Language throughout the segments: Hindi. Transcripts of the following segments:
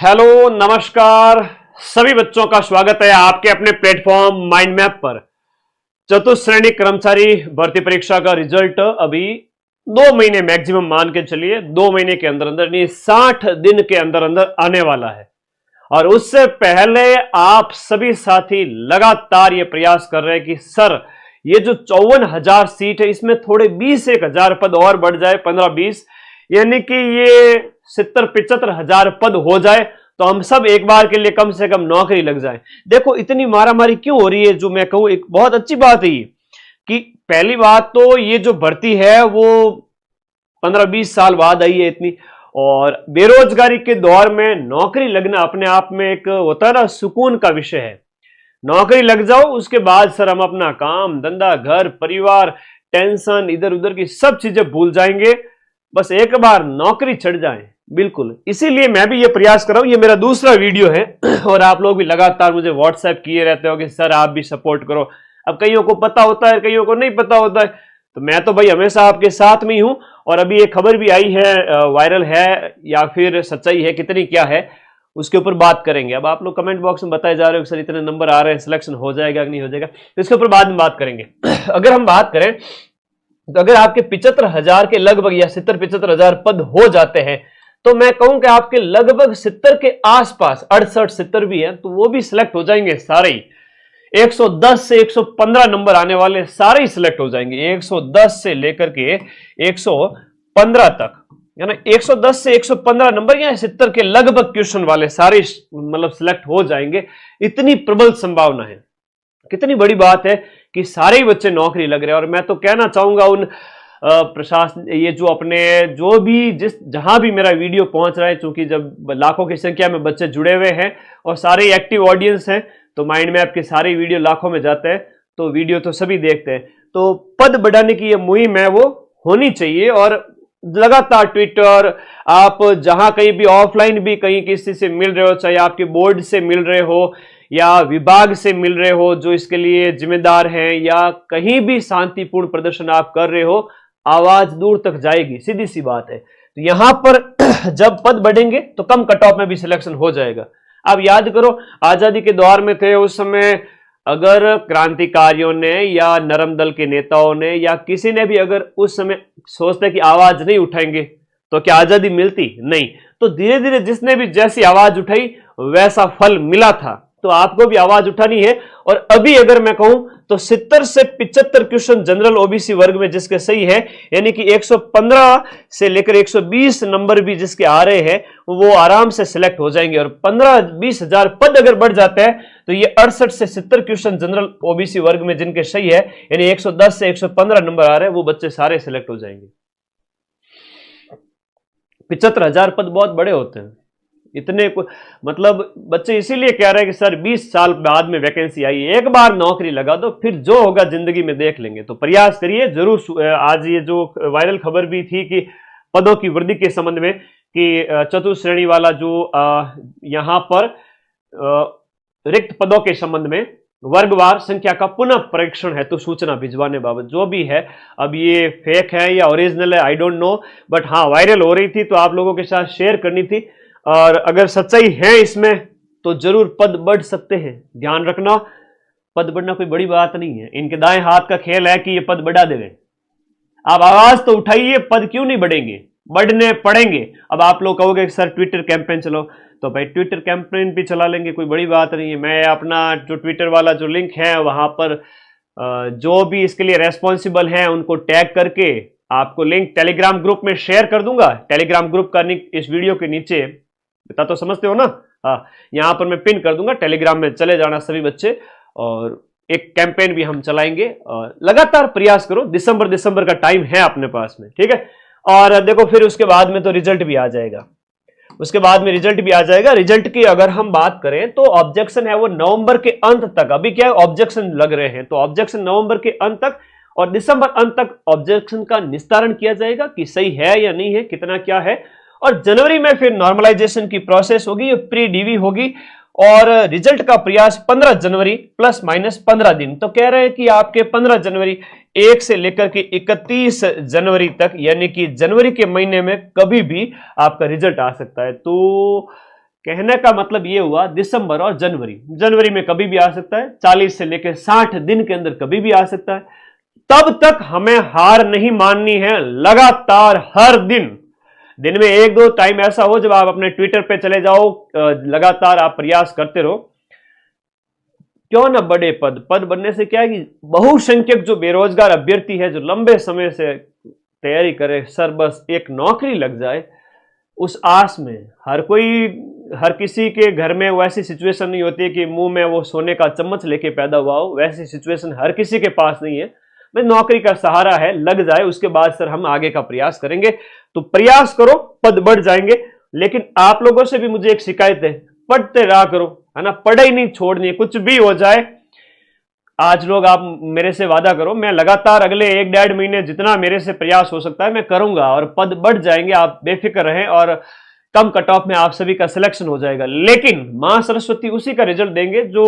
हेलो नमस्कार सभी बच्चों का स्वागत है आपके अपने प्लेटफॉर्म माइंड मैप पर। चतुश्रेणी कर्मचारी भर्ती परीक्षा का रिजल्ट अभी 2 महीने मैक्सिमम मान के चलिए 2 महीने के अंदर अंदर नहीं 60 दिन के अंदर अंदर आने वाला है। और उससे पहले आप सभी साथी लगातार ये प्रयास कर रहे हैं कि सर ये जो 54,000 सीट है इसमें थोड़े 20-1,000 पद और बढ़ जाए, 15-20, यानी कि ये 70-75,000 पद हो जाए तो हम सब एक बार के लिए कम से कम नौकरी लग जाए। देखो इतनी मारामारी क्यों हो रही है, जो मैं कहूं एक बहुत अच्छी बात है ये कि पहली बात तो ये जो भर्ती है वो 15-20 साल बाद आई है इतनी, और बेरोजगारी के दौर में नौकरी लगना अपने आप में एक होता है ना सुकून का विषय है। नौकरी लग जाओ उसके बाद सर हम अपना काम धंधा घर परिवार टेंशन इधर उधर की सब चीजें भूल जाएंगे, बस एक बार नौकरी चढ़ जाए। बिल्कुल इसीलिए मैं भी ये प्रयास कर रहा हूं, ये मेरा दूसरा वीडियो है और आप लोग भी लगातार मुझे व्हाट्सएप किए रहते हो कि सर आप भी सपोर्ट करो। अब कईयों को पता होता है कईयों को नहीं पता होता है, तो मैं तो भाई हमेशा आपके साथ में ही हूं। और अभी एक खबर भी आई है, वायरल है या फिर सच्चाई है कितनी क्या है उसके ऊपर बात करेंगे। अब आप लोग कमेंट बॉक्स में बताए जा रहे हो कि सर इतने नंबर आ रहे हैं, सिलेक्शन हो जाएगा कि नहीं हो जाएगा, तो इसके ऊपर बाद में बात करेंगे। अगर हम बात करें तो अगर आपके 75,000 के लगभग या 70-75,000 पद हो जाते हैं तो मैं कहूं कि आपके लगभग 70 के आसपास 68-70 भी है तो वो भी सिलेक्ट हो जाएंगे सारे ही। 110 से 115 नंबर आने वाले सारे ही सिलेक्ट हो जाएंगे, 110 से लेकर के 115 तक, यानी 110 से 115 नंबर या 70 के लगभग क्वेश्चन वाले सारे मतलब सिलेक्ट हो जाएंगे। इतनी प्रबल संभावना है, कितनी बड़ी बात है कि सारे ही बच्चे नौकरी लग रहे हैं। और मैं तो कहना चाहूंगा उन प्रशासन ये जो अपने जो भी जिस जहां भी मेरा वीडियो पहुंच रहा है, चूंकि जब लाखों की संख्या में बच्चे जुड़े हुए हैं और सारे एक्टिव ऑडियंस हैं तो माइंड मैप के सारे वीडियो लाखों में जाते हैं, तो वीडियो तो सभी देखते हैं। तो पद बढ़ाने की ये मुहिम है वो होनी चाहिए और लगातार ट्विटर आप जहां कहीं भी ऑफलाइन भी कहीं किसी से मिल रहे हो, चाहे आपके बोर्ड से मिल रहे हो या विभाग से मिल रहे हो जो इसके लिए जिम्मेदार हैं, या कहीं भी शांतिपूर्ण प्रदर्शन आप कर रहे हो, आवाज दूर तक जाएगी, सीधी सी बात है। तो यहां पर जब पद बढ़ेंगे तो कम कट ऑफ में भी सिलेक्शन हो जाएगा। अब याद करो आजादी के दौर में थे उस समय, अगर क्रांतिकारियों ने या नरम दल के नेताओं ने या किसी ने भी अगर उस समय सोचते कि आवाज नहीं उठाएंगे तो क्या आजादी मिलती? नहीं। तो धीरे धीरे जिसने भी जैसी आवाज उठाई वैसा फल मिला था, तो आपको भी आवाज उठानी है। और अभी अगर मैं कहूं तो 70 से 75 क्वेश्चन जनरल ओबीसी वर्ग में जिसके सही है, यानी कि 115 से लेकर 120 नंबर भी जिसके आ रहे हैं वो आराम से सिलेक्ट हो जाएंगे। और 15-20 हजार पद अगर बढ़ जाते हैं तो ये 68 से 70 क्वेश्चन जनरल ओबीसी वर्ग में जिनके सही है, यानी 110 से 115 नंबर आ रहे हैं, वो बच्चे सारे सिलेक्ट हो जाएंगे। 75,000 पद बहुत बड़े होते हैं, इतने मतलब बच्चे इसीलिए कह रहे हैं कि सर 20 साल बाद में वैकेंसी आई, एक बार नौकरी लगा दो फिर जो होगा जिंदगी में देख लेंगे। तो प्रयास करिए जरूर। आज ये जो वायरल खबर भी थी कि पदों की वृद्धि के संबंध में कि चतुश्रेणी वाला जो यहां पर रिक्त पदों के संबंध में वर्गवार संख्या का पुनः परीक्षण है तो सूचना भिजवाने बाबत जो भी है। अब ये फेक है या ओरिजिनल है आई डोंट नो, बट हाँ वायरल हो रही थी तो आप लोगों के साथ शेयर करनी थी। और अगर सच्चाई है इसमें तो जरूर पद बढ़ सकते हैं, ध्यान रखना। पद बढ़ना कोई बड़ी बात नहीं है, इनके दाएं हाथ का खेल है कि ये पद बढ़ा देंगे। आप आवाज तो उठाइए, पद क्यों नहीं बढ़ेंगे, बढ़ने पड़ेंगे। अब आप लोग कहोगे सर ट्विटर कैंपेन चलो, तो भाई ट्विटर कैंपेन भी चला लेंगे, कोई बड़ी बात नहीं है। मैं अपना जो ट्विटर वाला जो लिंक है वहां पर जो भी इसके लिए रेस्पॉन्सिबल है उनको टैग करके आपको लिंक टेलीग्राम ग्रुप में शेयर कर दूंगा। टेलीग्राम ग्रुप का लिंक इस वीडियो के नीचे, बता तो समझते हो ना, हाँ यहां पर मैं पिन कर दूंगा, टेलीग्राम में चले जाना सभी बच्चे। और एक कैंपेन भी हम चलाएंगे और लगातार प्रयास करो, दिसंबर का टाइम है अपने पास में, ठीक है। और देखो फिर उसके बाद में तो रिजल्ट भी आ जाएगा, उसके बाद में रिजल्ट भी आ जाएगा। रिजल्ट की अगर हम बात करें तो ऑब्जेक्शन है वो नवंबर के अंत तक, अभी क्या है ऑब्जेक्शन लग रहे हैं तो ऑब्जेक्शन नवंबर के अंत तक और दिसंबर अंत तक ऑब्जेक्शन का निस्तारण किया जाएगा कि सही है या नहीं है, कितना क्या है। और जनवरी में फिर नॉर्मलाइजेशन की प्रोसेस होगी, प्री डीवी होगी और रिजल्ट का प्रयास 15 जनवरी प्लस माइनस 15 दिन। तो कह रहे हैं कि आपके 15 जनवरी 1 से लेकर के 31 जनवरी तक, यानी कि जनवरी के महीने में कभी भी आपका रिजल्ट आ सकता है। तो कहने का मतलब ये हुआ दिसंबर और जनवरी। जनवरी में कभी भी आ सकता है, 40 से लेकर 60 दिन के अंदर कभी भी आ सकता है। तब तक हमें हार नहीं माननी है, लगातार हर दिन में एक दो टाइम ऐसा हो जब आप अपने ट्विटर पे चले जाओ, लगातार आप प्रयास करते रहो। क्यों ना बड़े पद बनने से क्या है कि बहुसंख्यक जो बेरोजगार अभ्यर्थी है, जो लंबे समय से तैयारी करे, सर बस एक नौकरी लग जाए, उस आस में हर किसी के घर में वैसी सिचुएशन नहीं होती है कि मुंह में वो सोने का चम्मच लेके पैदा हुआ हो। वैसी सिचुएशन हर किसी के पास नहीं है। भाई नौकरी का सहारा है, लग जाए, उसके बाद सर हम आगे का प्रयास करेंगे। तो प्रयास करो, पद बढ़ जाएंगे। लेकिन आप लोगों से भी मुझे एक शिकायत है, पढ़ते रहा करो, है ना, पढ़ाई नहीं छोड़नी है, कुछ भी हो जाए। आज लोग आप मेरे से वादा करो, मैं लगातार अगले 1-1.5 महीने जितना मेरे से प्रयास हो सकता है मैं करूंगा और पद बढ़ जाएंगे, आप बेफिक्र रहें और कम कट ऑफ में आप सभी का सिलेक्शन हो जाएगा। लेकिन मां सरस्वती उसी का रिजल्ट देंगे जो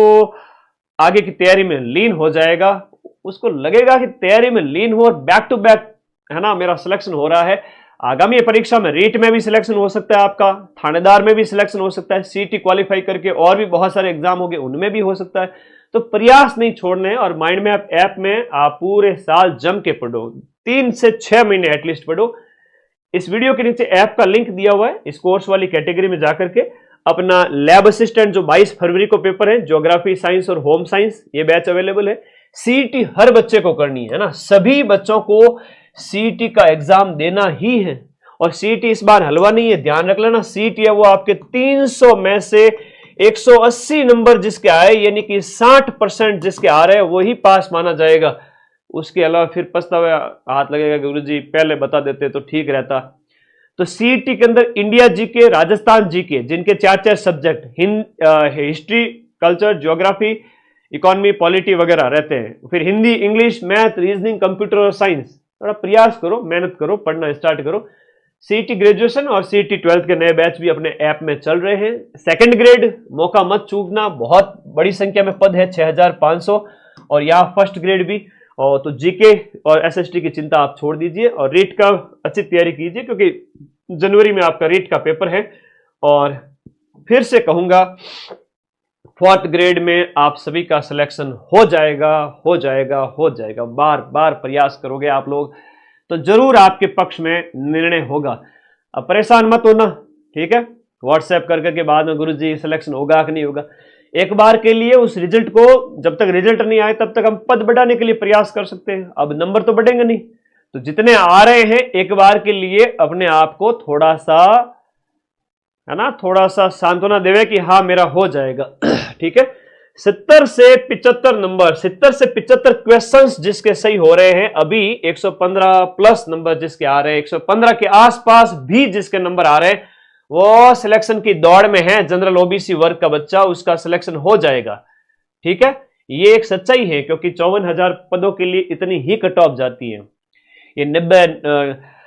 आगे की तैयारी में लीन हो जाएगा। उसको लगेगा कि तैयारी में लीन हो और बैक टू बैक, है ना, मेरा सिलेक्शन हो रहा है। आगामी परीक्षा में रीट में भी सिलेक्शन हो सकता है, आपका थानेदार में भी सिलेक्शन हो सकता है, सीटी क्वालिफाई करके और भी बहुत सारे एग्जाम होंगे उनमें भी हो सकता है। तो प्रयास नहीं छोड़ने और माइंड मैप ऐप में आप पूरे साल जम के पढ़ो, 3 से 6 महीने एटलीस्ट पढ़ो। इस वीडियो के नीचे ऐप का लिंक दिया हुआ है, इस कोर्स वाली कैटेगरी में जाकर के अपना लैब असिस्टेंट जो 22 फरवरी को पेपर है, ज्योग्राफी, साइंस और होम साइंस, ये बैच अवेलेबल है। सीईटी हर बच्चे को करनी है ना, सभी बच्चों को सीईटी का एग्जाम देना ही है। और सीईटी इस बार हलवा नहीं है, ध्यान रख लेना। सीईटी है वो आपके 300 में से 180 नंबर जिसके आए, यानी कि 60% जिसके आ रहे हैं वही पास माना जाएगा। उसके अलावा फिर पछतावा हाथ लगेगा, गुरुजी पहले बता देते तो ठीक रहता। तो सीईटी के अंदर इंडिया जीके, राजस्थान जीके, जिनके 4-4 subject, history, culture, geography, economy, polity वगैरह रहते हैं। फिर Hindi, English, math, reasoning, computer और साइंस। थोड़ा प्रयास करो, मेहनत करो, पढ़ना स्टार्ट करो। सीईटी ग्रेजुएशन और सीईटी 12th के नए बैच भी अपने ऐप में चल रहे हैं। सेकंड ग्रेड मौका मत चूकना, बहुत बड़ी संख्या में पद है, 6500, और यहाँ फर्स्ट ग्रेड भी। और तो जीके और एसएसटी की चिंता आप छोड़ दीजिए और रीट का अच्छी तैयारी कीजिए, क्योंकि जनवरी में आपका रीट का पेपर है। और फिर से कहूंगा, 4th ग्रेड में आप सभी का सिलेक्शन हो जाएगा, हो जाएगा, हो जाएगा। बार बार प्रयास करोगे आप लोग तो जरूर आपके पक्ष में निर्णय होगा। अब परेशान मत होना, ठीक है। व्हाट्सएप कर करके बाद में गुरुजी सिलेक्शन होगा कि नहीं होगा, एक बार के लिए उस रिजल्ट को, जब तक रिजल्ट नहीं आए तब तक हम पद बढ़ाने के लिए प्रयास कर सकते हैं। अब नंबर तो बढ़ेंगे नहीं, तो जितने आ रहे हैं एक बार के लिए अपने आप को थोड़ा सा, है ना, थोड़ा सा सांत्वना देवे कि हाँ मेरा हो जाएगा, ठीक है। 70 से 75 नंबर, 70 से 75 क्वेश्चंस जिसके सही हो रहे हैं, अभी 115 प्लस नंबर जिसके आ रहे हैं, 115 के आसपास भी जिसके नंबर आ रहे हैं, वो सिलेक्शन की दौड़ में है। जनरल ओबीसी वर्ग का बच्चा, उसका सिलेक्शन हो जाएगा, ठीक है। ये एक सच्चाई है, क्योंकि 54,000 पदों के लिए इतनी ही कट ऑफ जाती है। ये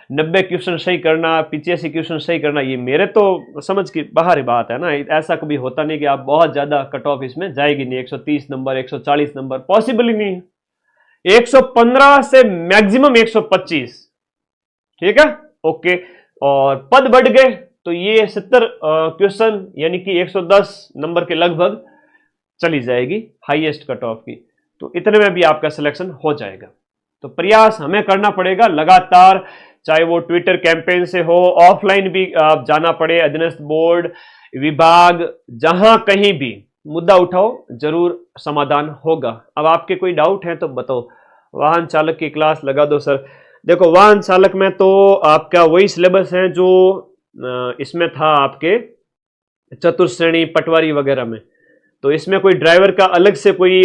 90 क्वेश्चन सही करना, 85 क्वेश्चन सही करना, ये मेरे तो समझ की बाहर बात है ना। ऐसा कभी होता नहीं कि आप बहुत ज्यादा कट ऑफ इसमें जाएगी नहीं। 130 नंबर, 140 नंबर पॉसिबल ही नहीं है। 115 से मैक्सिमम 125, ठीक है, ओके। और पद बढ़ गए तो ये 70 क्वेश्चन यानी कि 110 नंबर के लगभग चली जाएगी हाईएस्ट कट ऑफ की। तो इतने में भी आपका सिलेक्शन हो जाएगा। तो प्रयास हमें करना पड़ेगा लगातार, चाहे वो ट्विटर कैंपेन से हो, ऑफलाइन भी आप जाना पड़े, अधीनस्थ बोर्ड, विभाग, जहां कहीं भी मुद्दा उठाओ, जरूर समाधान होगा। अब आपके कोई डाउट है तो बताओ। वाहन चालक की क्लास लगा दो सर। देखो, वाहन चालक में तो आपका वही सिलेबस है जो इसमें था आपके चतुर्थ श्रेणी, पटवारी वगैरह में। तो इसमें कोई ड्राइवर का अलग से कोई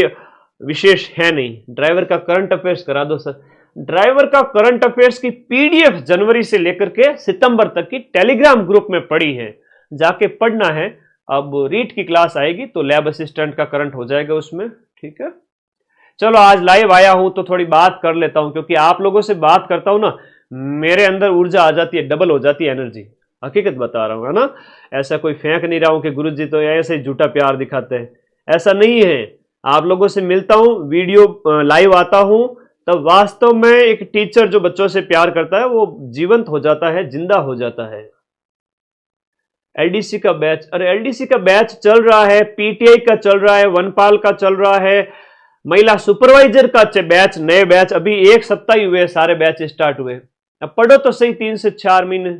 विशेष है नहीं। ड्राइवर का करंट अफेयर्स करा दो सर। ड्राइवर का करंट अफेयर्स की पीडीएफ जनवरी से लेकर के सितंबर तक की टेलीग्राम ग्रुप में पड़ी है, जाके पढ़ना है। अब रीट की क्लास आएगी तो लैब असिस्टेंट का करंट हो जाएगा उसमें, ठीक है। चलो, आज लाइव आया हूं तो थोड़ी बात कर लेता हूं, क्योंकि आप लोगों से बात करता हूं ना, मेरे अंदर ऊर्जा आ जाती है, डबल हो जाती है एनर्जी। हकीकत बता रहा हूं, है ना। ऐसा कोई फेंक नहीं रहा हूं कि गुरुजी तो ऐसे झूठा प्यार दिखाते हैं, ऐसा नहीं है। आप लोगों से मिलता हूं, वीडियो लाइव आता हूं, तब वास्तव में एक टीचर जो बच्चों से प्यार करता है वो जीवंत हो जाता है, जिंदा हो जाता है। एलडीसी का बैच, अरे एलडीसी का बैच चल रहा है, पीटीआई का चल रहा है, वनपाल का चल रहा है, महिला सुपरवाइजर का बैच, नए बैच अभी 1 सप्ताह ही हुए, सारे बैच स्टार्ट हुए। अब पढ़ो तो सही 3 से 4 महीने,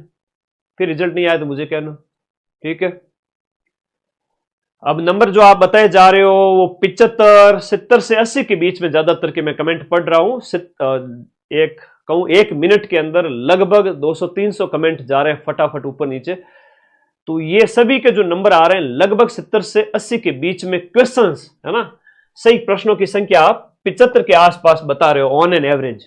फिर रिजल्ट नहीं आया तो मुझे कहना, ठीक है। अब नंबर जो आप बताए जा रहे हो वो 75, 70 से 80 के बीच में ज्यादातर के मैं कमेंट पढ़ रहा हूं। एक मिनट के अंदर लगभग 200-300 कमेंट जा रहे हैं फटाफट ऊपर नीचे। तो ये सभी के जो नंबर आ रहे हैं लगभग 70 से 80 के बीच में क्वेश्चंस, है ना, सही प्रश्नों की संख्या आप 75 के आसपास बता रहे हो ऑन एन एवरेज।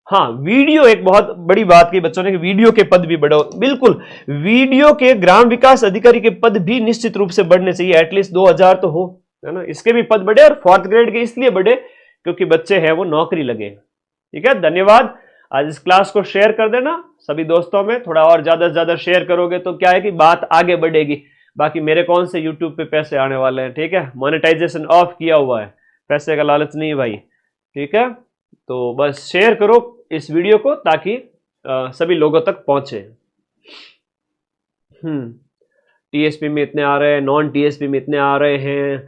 हाँ, वीडियो एक बहुत बड़ी बात की बच्चों ने कि वीडियो के पद भी बढ़ो, बिल्कुल वीडियो के ग्राम विकास अधिकारी के पद भी निश्चित रूप से बढ़ने चाहिए, एटलीस्ट 2000 तो हो, है ना, इसके भी पद बढ़े। और 4th ग्रेड के इसलिए बढ़े क्योंकि बच्चे हैं वो नौकरी लगे। ठीक है, धन्यवाद। आज इस क्लास को शेयर कर देना सभी दोस्तों में, थोड़ा और ज्यादा से ज्यादा शेयर करोगे तो क्या है कि बात आगे बढ़ेगी। बाकी मेरे कौन से यूट्यूब पे पैसे आने वाले हैं, ठीक है, मोनेटाइजेशन ऑफ किया हुआ है, पैसे का लालच नहीं भाई, ठीक है। तो बस शेयर करो इस वीडियो को ताकि सभी लोगों तक पहुंचे। टीएसपी में इतने आ रहे हैं, नॉन टीएसपी में इतने आ रहे हैं,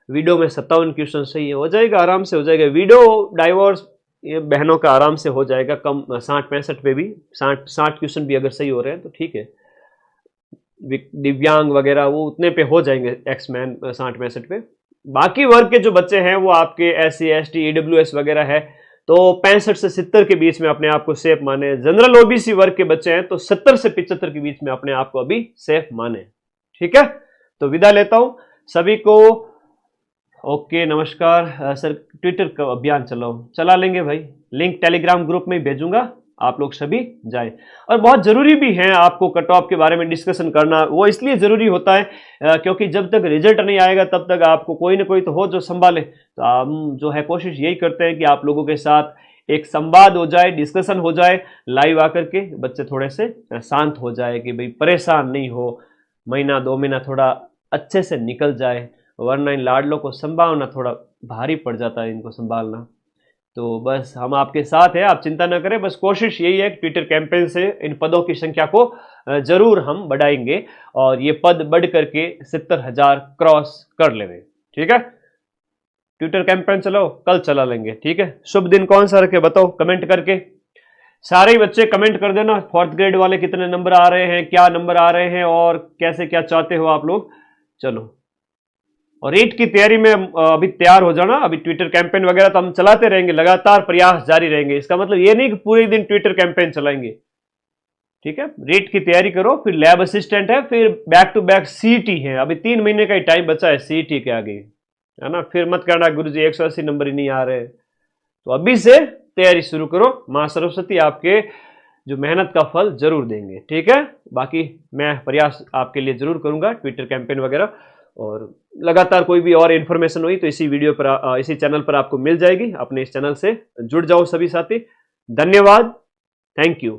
वीडियो में 57 क्वेश्चन सही है, हो जाएगा, आराम से हो जाएगा। वीडियो डाइवोर्स ये बहनों का आराम से हो जाएगा, कम 60-65 पे भी 60 क्वेश्चन भी अगर सही हो रहे हैं तो ठीक है। दिव्यांग वगैरह वो उतने पे हो जाएंगे, एक्समैन 60-65 पे। बाकी वर्ग के जो बच्चे हैं वो आपके SC ST EWS वगैरह है तो 65 से 70 के बीच में अपने आप को सेफ माने। जनरल ओबीसी वर्ग के बच्चे हैं तो 70 से 75 के बीच में अपने आप को अभी सेफ माने। ठीक है, तो विदा लेता हूं सभी को। ओके, नमस्कार सर। ट्विटर का अभियान चला लेंगे भाई, लिंक टेलीग्राम ग्रुप में भेजूंगा, आप लोग सभी जाएं। और बहुत जरूरी भी है आपको कट ऑफ के बारे में डिस्कशन करना, वो इसलिए जरूरी होता है क्योंकि जब तक रिजल्ट नहीं आएगा तब तक आपको कोई ना कोई तो हो जो संभाले। तो हम जो है कोशिश यही करते हैं कि आप लोगों के साथ एक संवाद हो जाए, डिस्कशन हो जाए लाइव आकर के, बच्चे थोड़े से शांत हो जाए कि भाई परेशान नहीं हो, महीना 2 महीना थोड़ा अच्छे से निकल जाए, वरना इन लाडलों को संभालना थोड़ा भारी पड़ जाता है, इनको संभालना। तो बस हम आपके साथ हैं, आप चिंता न करें, बस कोशिश यही है कि ट्विटर कैंपेन से इन पदों की संख्या को जरूर हम बढ़ाएंगे और ये पद बढ़ करके 70,000 क्रॉस कर लेंगे। ठीक है, ट्विटर कैंपेन चलो, कल चला लेंगे। ठीक है, शुभ दिन कौन सा रखे बताओ कमेंट करके, सारे ही बच्चे कमेंट कर देना। 4th ग्रेड वाले कितने नंबर आ रहे हैं, क्या नंबर आ रहे हैं और कैसे क्या चाहते हो आप लोग। चलो, और रीट की तैयारी में अभी तैयार हो जाना। अभी ट्विटर कैंपेन वगैरह तो हम चलाते रहेंगे, लगातार प्रयास जारी रहेंगे। इसका मतलब ये नहीं कि पूरे दिन ट्विटर कैंपेन चलाएंगे। ठीक है, रीट की तैयारी करो, फिर लैब असिस्टेंट है, फिर बैक टू बैक सीईटी है, अभी 3 महीने का ही टाइम बचा है सीईटी के आगे, है ना। फिर मत कहना गुरुजी 180 नंबर ही नहीं आ रहे। तो अभी से तैयारी शुरू करो, मां सरस्वती आपके जो मेहनत का फल जरूर देंगे। ठीक है, बाकी मैं प्रयास आपके लिए जरूर करूंगा ट्विटर कैंपेन वगैरह, और लगातार कोई भी और इन्फॉर्मेशन हुई तो इसी वीडियो पर, इसी चैनल पर आपको मिल जाएगी। अपने इस चैनल से जुड़ जाओ सभी साथी। धन्यवाद, थैंक यू।